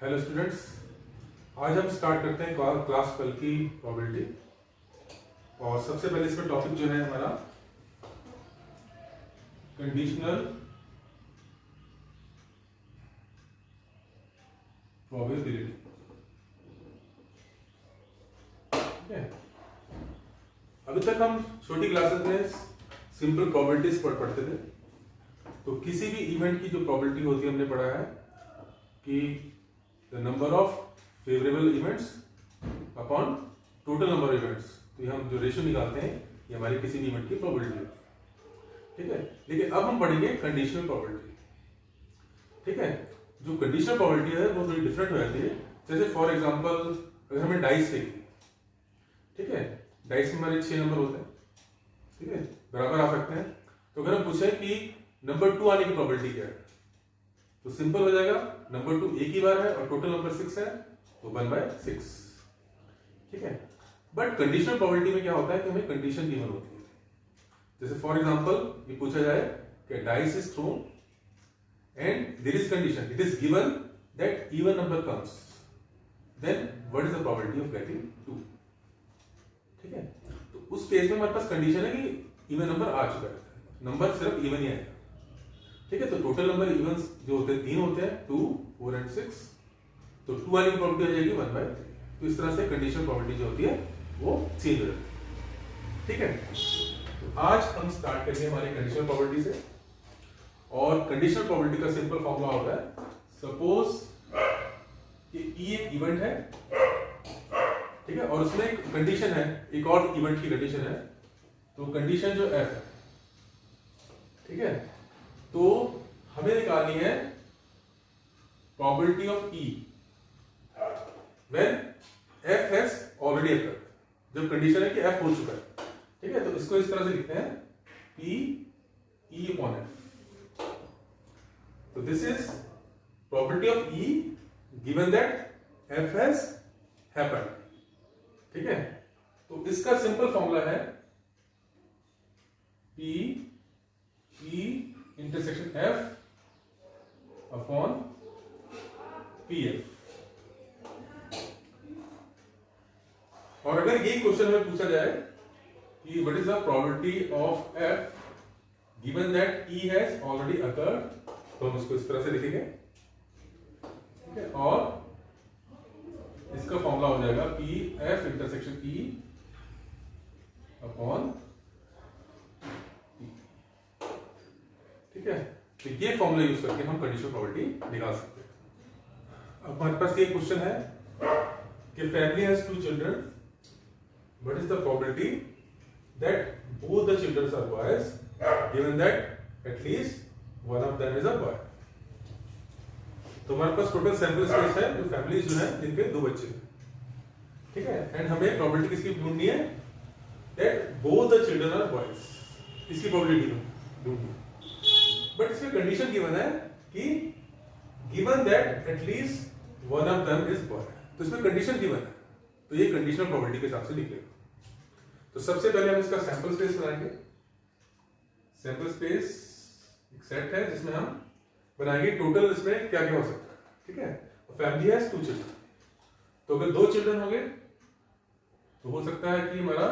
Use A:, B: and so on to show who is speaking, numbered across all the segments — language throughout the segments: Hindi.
A: हेलो स्टूडेंट्स, आज हम स्टार्ट करते हैं क्लास 12 की प्रोबेबिलिटी। और सबसे पहले इसमें टॉपिक जो है हमारा कंडीशनल प्रोबेबिलिटी। ठीक है, अभी तक हम छोटी क्लासेस में सिंपल प्रोबेबिलिटीज पढ़ते थे। तो किसी भी इवेंट की जो प्रोबेबिलिटी होती है हमने पढ़ा है कि the number of favourable events upon total number of events. तो हम जो रेशियो निकालते हैं ये हमारी किसी भी इवेंट की प्रोबेबिलिटी होती है। ठीक है, लेकिन अब हम पढ़ेंगे कंडीशनल प्रोबेबिलिटी। ठीक है, जो कंडीशनल प्रोबेबिलिटी है वो थोड़ी डिफरेंट हो जाती है। जैसे फॉर एग्जांपल अगर हमें डाइस देखी, ठीक है, डाइस में हमारे 6 नंबर होते हैं, ठीक है, बराबर आ सकते हैं। तो अगर हम पूछे कि नंबर 2 आने की प्रोबेबिलिटी क्या है, तो सिंपल हो जाएगा, नंबर 2 एक ही बार है और टोटल नंबर 6 है, तो 1/6। ठीक है, बट कंडीशनल प्रोबेबिलिटी में क्या होता है कि हमें कंडीशन गिवन होती है। जैसे फॉर एग्जांपल ये पूछा जाए कि dice is thrown and there is condition, it is given that even number comes, then what is the probability of getting 2। ठीक है, तो उस केस में हमारे पास कंडीशन है कि इवन नंबर आ चुका है, नंबर सिर्फ इवन ही आएगा। ठीक है, तो टोटल नंबर इवन जो होते हैं 3 होते हैं, 2, 4 एंड 6। तो 2 आने की प्रोबेबिलिटी हो जाएगी 1/3। तो इस तरह से कंडीशनल प्रोबेबिलिटी जो होती है वो चेंज हो जाती है। ठीक है, तो आज हम स्टार्ट करेंगे हमारी कंडीशनल प्रोबेबिलिटी से। और कंडीशनल प्रोबेबिलिटी का सिंपल फॉर्मूला होता है, सपोज कि ई एक इवेंट है, ठीक है, और उसमें एक कंडीशन है, एक और इवेंट की कंडीशन है। तो कंडीशन जो एफ है, ठीक है, तो हमें निकालनी है probability of E when F has already occurred. जब कंडीशन है कि एफ हो चुका है, ठीक है, तो इसको इस तरह से लिखते हैं पी ई अपॉन एफ। तो this is probability of E given that F has happened. ठीक है, तो इसका सिंपल फॉर्मूला है P E intersection F upon P F. और अगर ये क्वेश्चन हमें पूछा जाए कि what is the probability of F given that E has already occurred, तो हम उसको इस तरह से लिखेंगे। ठीक है, और इसका फॉर्मूला हो जाएगा P F intersection E upon. ठीक है, तो ये फॉर्मूला यूज करके हम कंडीशनल प्रोबेबिलिटी निकाल सकते हैं। अब हमारे पास ये क्वेश्चन है कि family has 2 children, what is the probability that both the children are boys given that at least one of them is a boy. तो हमारे पास टोटल सैंपल स्पेस है, जो फैमिली जो है जिनके 2 बच्चे हैं। ठीक है, एंड हमें प्रोबेबिलिटी किसकी ढूंढनी है, that both the children are boys, इसकी प्रोबेबिलिटी ढूंढनी है। बट इसमें कंडीशन गिवन है कि given that at least one of them is boy. तो इसमें कंडीशन गिवन है, तो ये कंडीशनल प्रोबेबिलिटी के हिसाब से निकलेगा। तो सबसे पहले हम इसका सैंपल स्पेस बनाएंगे। सैंपल स्पेस एक सेट है जिसमें हम बनाएंगे टोटल इसमें क्या क्या हो सकता है। ठीक है, फैमिली हैज 2 चिल्ड्रन, तो अगर 2 चिल्ड्रन हो गए तो हो सकता है कि हमारा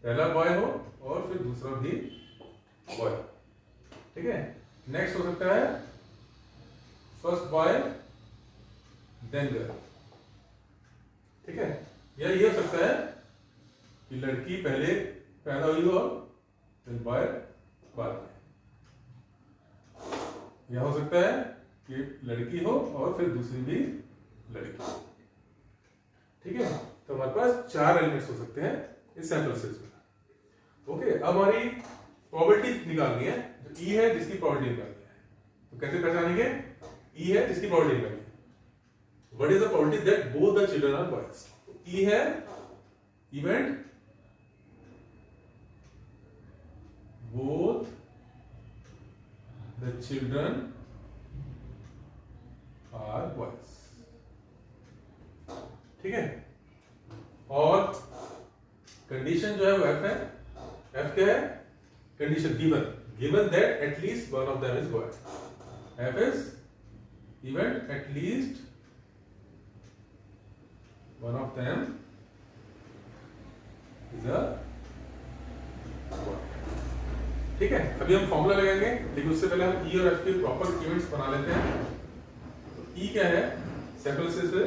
A: पहला बॉय हो और फिर दूसरा भी बॉय। ठीक है, नेक्स्ट हो सकता है फर्स्ट बॉय देन गर्ल। ठीक है, या ये हो सकता है कि लड़की पहले पैदा हुई हो और फिर बॉय बाद में। यह हो सकता है कि लड़की हो और फिर दूसरी भी लड़की। ठीक है, तो हमारे पास 4 एलिमेंट्स हो सकते हैं इस सैंपल स्पेस में। ओके, अब हमारी प्रोबेबिलिटी निकालनी है, जो ई है जिसकी प्रोबेबिलिटी निकालनी है। तो कैसे पहचानेंगे, ई है जिसकी प्रोबेबिलिटी निकालनी है, what is the probability that both the children are boys. E है event both the children are boys. ठीक है, और कंडीशन जो है वो एफ है। एफ क्या है, condition given that at least one of them is boy. F is event at least one of them is a boy. ठीक है, अभी हम फॉर्मूला लगाएंगे, लेकिन उससे पहले हम ई और एफ के प्रॉपर इक्विवेलेंट्स बना लेते हैं। तो ई क्या है, सैंपल से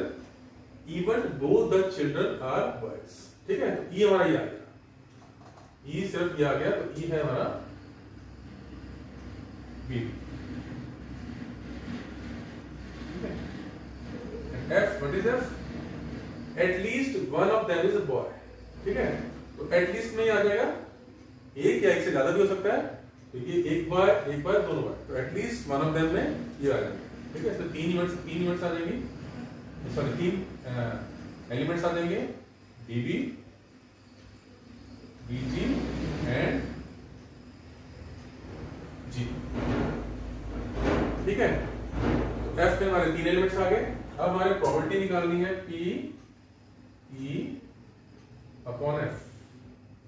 A: even both the children are boys. ठीक है, तो ई हमारा ये आ गया, ई सिर्फ ये आ गया, तो ई है हमारा B. F, what is F? At least one of them is a boy. ठीक है, तो एटलीस्ट में ही आ जाएगा, एक या एक से ज्यादा भी हो सकता है, क्योंकि एक बार दोनों बार, तो एटलीस्ट वन ऑफ देम में ये आ जाएंगे। ठीक है, तो तीन इवेंट्स आ जाएंगी, सॉरी तीन एलिमेंट्स आ जाएंगे, बीबी, बीजी एंड जी। ठीक है, तो एफ में हमारे तीन एलिमेंट्स आ गए। अब हमारे प्रॉपर्टी निकालनी है पी ई अपॉन एफ।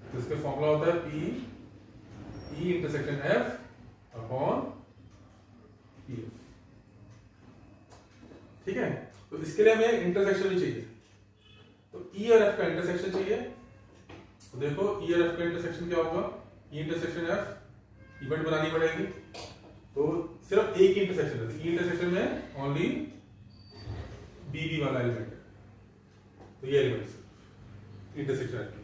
A: तो इसका फॉर्मूला होता है P E intersection F upon P F. ठीक है, तो इसके लिए हमें इंटरसेक्शन भी चाहिए, तो ई और एफ का इंटरसेक्शन चाहिए। तो देखो ई और एफ का इंटरसेक्शन क्या होगा, ई इंटरसेक्शन एफ इवेंट बनानी पड़ेगी, तो सिर्फ एक ही इंटरसेक्शन है, तो ई इंटरसेक्शन में ओनली बीबी वाला एलिमेंट है, तो ये एलिमेंट इंटरसेक्शन है।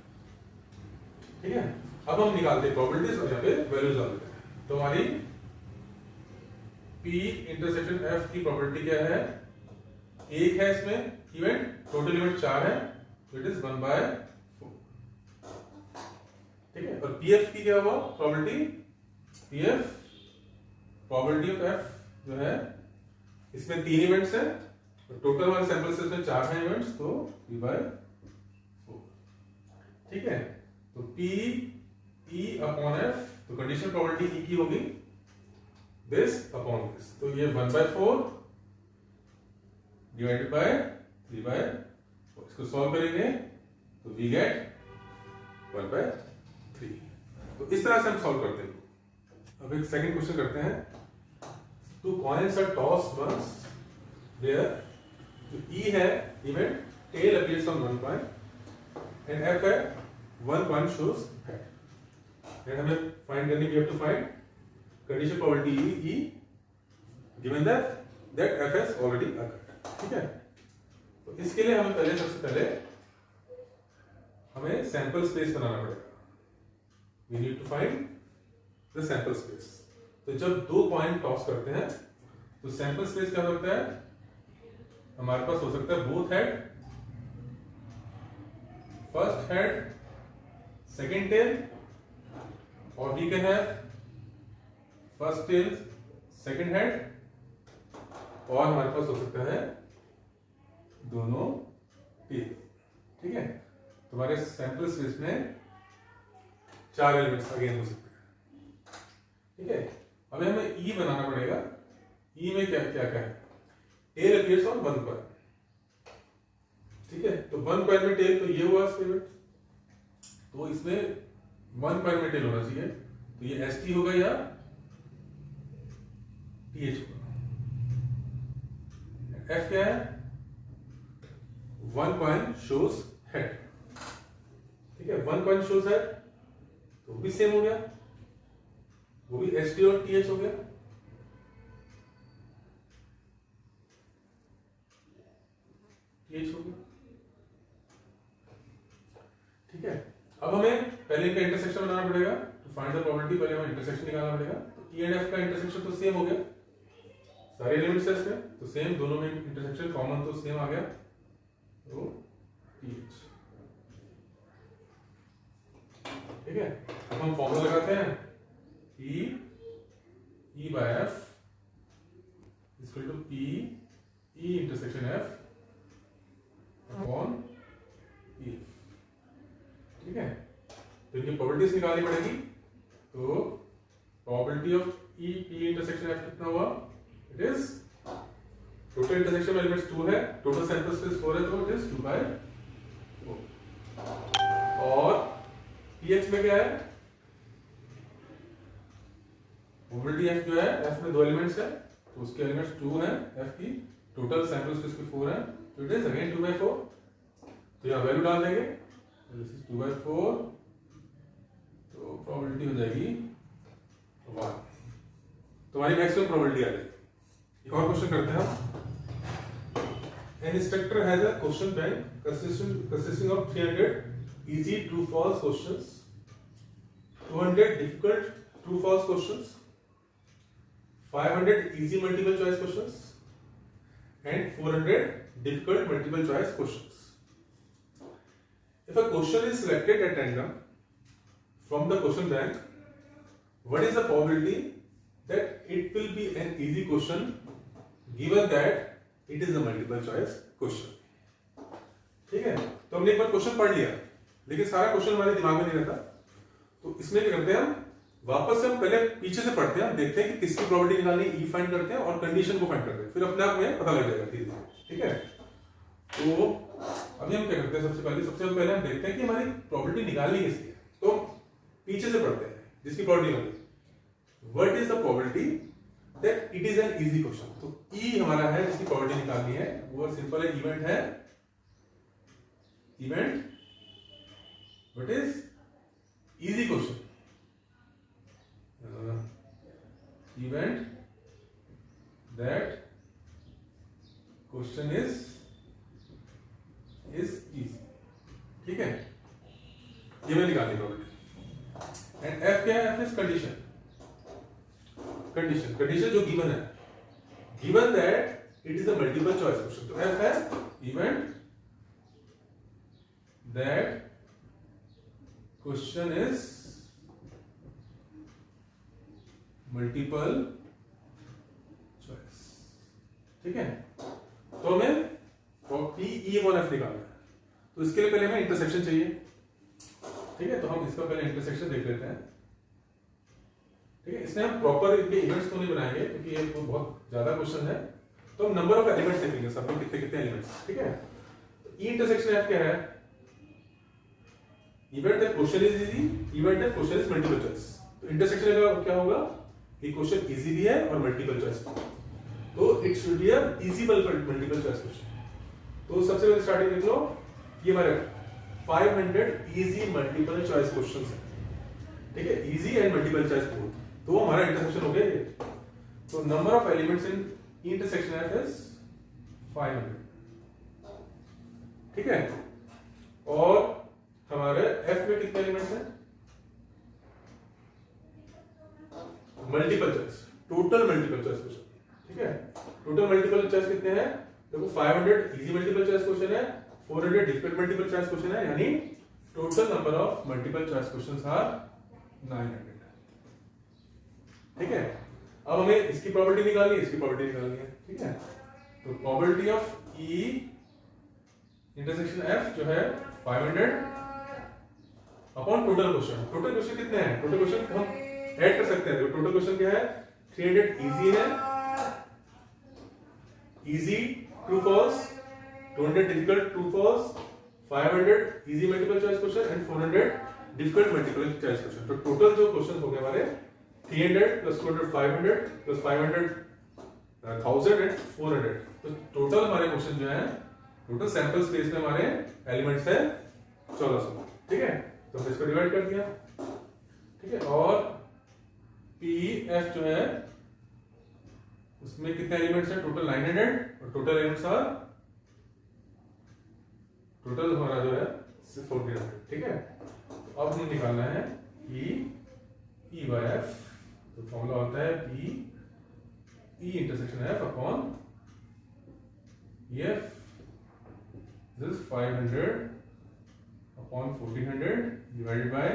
A: ठीक है, अब हम निकालते हैं प्रोबेबिलिटीज और यहाँ पे वैल्यूज डाल देते हैं। तो हमारी P इंटरसेक्शन F की प्रोबेबिलिटी क्या है, एक है इसमें इवेंट, टोटल इवेंट 4 है, इट इज 1/4। ठीक है, और PF की क्या हुआ probability, PF probability of F जो है, इसमें 3 इवेंट्स है, तो टोटल हमारे सैंपल से इसमें 4 है इवेंट्स, तो 3/4। ठीक है, तो P E अपॉन F, तो कंडीशनल प्रोबेबिलिटी E की होगी दिस अपॉन दिस, तो ये 1/4 डिवाइडेड बाय 3/4। इसको सॉल्व करेंगे तो वी गेट 1/3। तो इस तरह से हम सॉल्व करते हैं। अब एक सेकंड क्वेश्चन करते हैं। Two coins are tossed once where जो E है event, tail appears on one coin and F है one coin shows head. And हमें फाइंड करनी, we have to find condition probability E given that F has already occurred। ठीक है, तो इसके लिए हमें पहले, सबसे पहले हमें सैंपल स्पेस बनाना पड़ेगा। We need to find the sample space. तो जब दो पॉइंट टॉस करते हैं तो सैंपल स्पेस क्या होता है, हमारे पास हो सकता है both head, first head, second tail, और we can have first tail, second head, और हमारे पास हो सकता है दोनों टेल। ठीक है, तो हमारे सैंपल स्पेस में 4 एलिमेंट्स अगेन हो सकते हैं। ठीक है, अब हमें ई बनाना पड़ेगा। ई में क्या क्या क्या है, tail appears on one coin. ठीक है, तो वन कॉइन में टेल, तो ये हुआ स्पेस, तो इसमें वन कॉइन में टेल होना चाहिए, तो ये एस टी होगा या टी एच होगा। एफ क्या है, वन कॉइन शोज हेड। ठीक है, वन कॉइन शोज हेड, तो भी सेम हो गया, वो भी एस टी और टी एच हो गया। टीएच हो गया। ठीक है, अब हमें पहले इनका इंटरसेक्शन बनाना पड़ेगा। टू फाइंड द प्रोबेबिलिटी पहले हमें इंटरसेक्शन निकालना पड़ेगा। तो ई एंड एफ का इंटरसेक्शन तो सेम हो गया, सारे एलिमेंट्स है इसमें, तो सेम, दोनों में इंटरसेक्शन कॉमन तो सेम आ गया, तो टीएच। ठीक है, अब हम फॉर्मूला लगाते हैं, E by F equal to P E intersection F upon E. ठीक है, तो इनकी प्रोबेबिलिटीज निकालनी पड़ेगी। तो probability of E P intersection F कितना हुआ, it is total intersection elements 2 है, टोटल सैंपल स्पेस 4 है, तो इट इज 2/4। और पीएच में क्या है, प्रोबेबिलिटी एफ जो है, एफ में 2 एलिमेंट्स है, तो उसके एलिमेंट्स 2 हैं, एफ की टोटल सैंपल स्पेस की 4 है, तो इट इज अगेन 2/4। तो यहाँ वैल्यू डाल देंगे, दिस इज 2/4, तो प्रोबेबिलिटी हो जाएगी 1। तो हमारी मैक्सिमम प्रोबेबिलिटी आ जाएगी। एक और क्वेश्चन करते हैं हम। An instructor has a question bank consisting of 300 easy true-false questions, 200 difficult true-false questions, 500 easy multiple-choice questions, and 400 difficult multiple-choice questions. If a question is selected at random from the question bank, what is the probability that it will be an easy question given that it is a multiple choice question? ठीक है, तो हमने एक बार क्वेश्चन पढ़ लिया, लेकिन सारा क्वेश्चन हमारे दिमाग में नहीं रहता। तो इसमें क्या करते हैं हम, वापस से हम पहले पीछे से पढ़ते हैं, हम देखते हैं कि किसकी प्रोबेबिलिटी निकालनी है, ई फाइंड करते हैं और कंडीशन को फाइंड करते हैं, फिर अपने आप में पता लग जाएगा धीरे-धीरे। ठीक है, तो अभी हम क्या करते हैं, सबसे पहले हम देखते हैं कि हमारी प्रोबेबिलिटी निकालनी किसकी है। तो पीछे से पढ़ते हैं, जिसकी प्रोबेबिलिटी निकालनी, what is the probability that it is an easy question. तो ई हमारा है जिसकी प्रोबेबिलिटी निकालनी है, वो सिंपल है, इवेंट है, event what is easy question, event that question is easy. ठीक है, ये मैं निकालनी प्रोबेबिलिटी। एंड एफ क्या है, एफ इज कंडीशन, कंडीशन जो गिवन है, given that it is a multiple choice question. तो एफ है event that question is multiple choice. ठीक है, तो हमें पी ई और एफ निकालना है, तो इसके लिए पहले हमें इंटरसेक्शन चाहिए। ठीक है, तो हम इसका पहले इंटरसेक्शन देख लेते हैं। ठीक है, इसमें हम प्रॉपर इनके इवेंट्स तो नहीं बनाएंगे क्योंकि ये तो बहुत ज्यादा क्वेश्चन है, तो हम नंबर ऑफ एलिमेंट्स देखेंगे, सब में कितने कितने एलिमेंट्स। ठीक है, तो ई इंटरसेक्शन एफ क्या है, event that question is easy, event that question is multiple choice. तो इंटरसेक्शन का क्या होगा कि क्वेश्चन इजी भी है और मल्टीपल चॉइस भी, तो it should be a easy multiple choice question. तो सबसे पहले स्टार्टिंग देख लो, ये हमारे 500 इजी मल्टीपल चॉइस क्वेश्चंस हैं। ठीक है, easy and multiple choice both, तो हमारा इंटरसेक्शन हो गया ये। तो number of elements in intersection F is 500। ठीक है, और हमारे एफ में कितने एलिमेंट्स हैं, multiple choice, total multiple choice question. ठीक है, टोटल मल्टीपल चॉइस कितने हैं, देखो 500 इजी मल्टीपल चॉइस क्वेश्चन है, 400 डिफिकल्ट मल्टीपल चॉइस क्वेश्चन है, यानी total number of multiple choice questions are 900। ठीक है, अब हमें इसकी प्रोबेबिलिटी निकालनी है, इसकी प्रोबेबिलिटी निकालनी है। ठीक है, तो probability of E intersection F जो है 500 upon total question. Total question कितने हैं, टोटल क्वेश्चन हम ऐड कर सकते हैं। टोटल क्वेश्चन क्या है, 300 इजी है, easy true false, 200 difficult true false, 500 easy multiple choice question and 400 difficult multiple choice question. तो टोटल जो क्वेश्चन हो गए हमारे 300 प्लस 200 500 प्लस 500 1000 एंड 400। तो टोटल हमारे क्वेश्चन जो है, टोटल सैंपल स्पेस में हमारे एलिमेंट्स है 1400। ठीक है, तो हमने इसको डिवाइड कर दिया। ठीक है, और पी एफ जो है उसमें कितने एलिमेंट्स हैं, टोटल 900 और टोटल एलिमेंट्स आर, टोटल हमारा जो है 1400। ठीक है, तो अब हमें निकालना है ई बाय एफ। तो फॉर्मूला होता है P E intersection F upon F, this is 500 upon 1400 divided by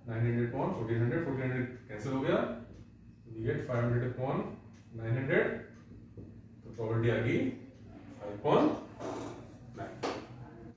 A: 900 upon 1400, 1400 cancel हो गया, वी गेट 500 अपॉन 900, तो प्रोबेबिलिटी आ गई 5/900।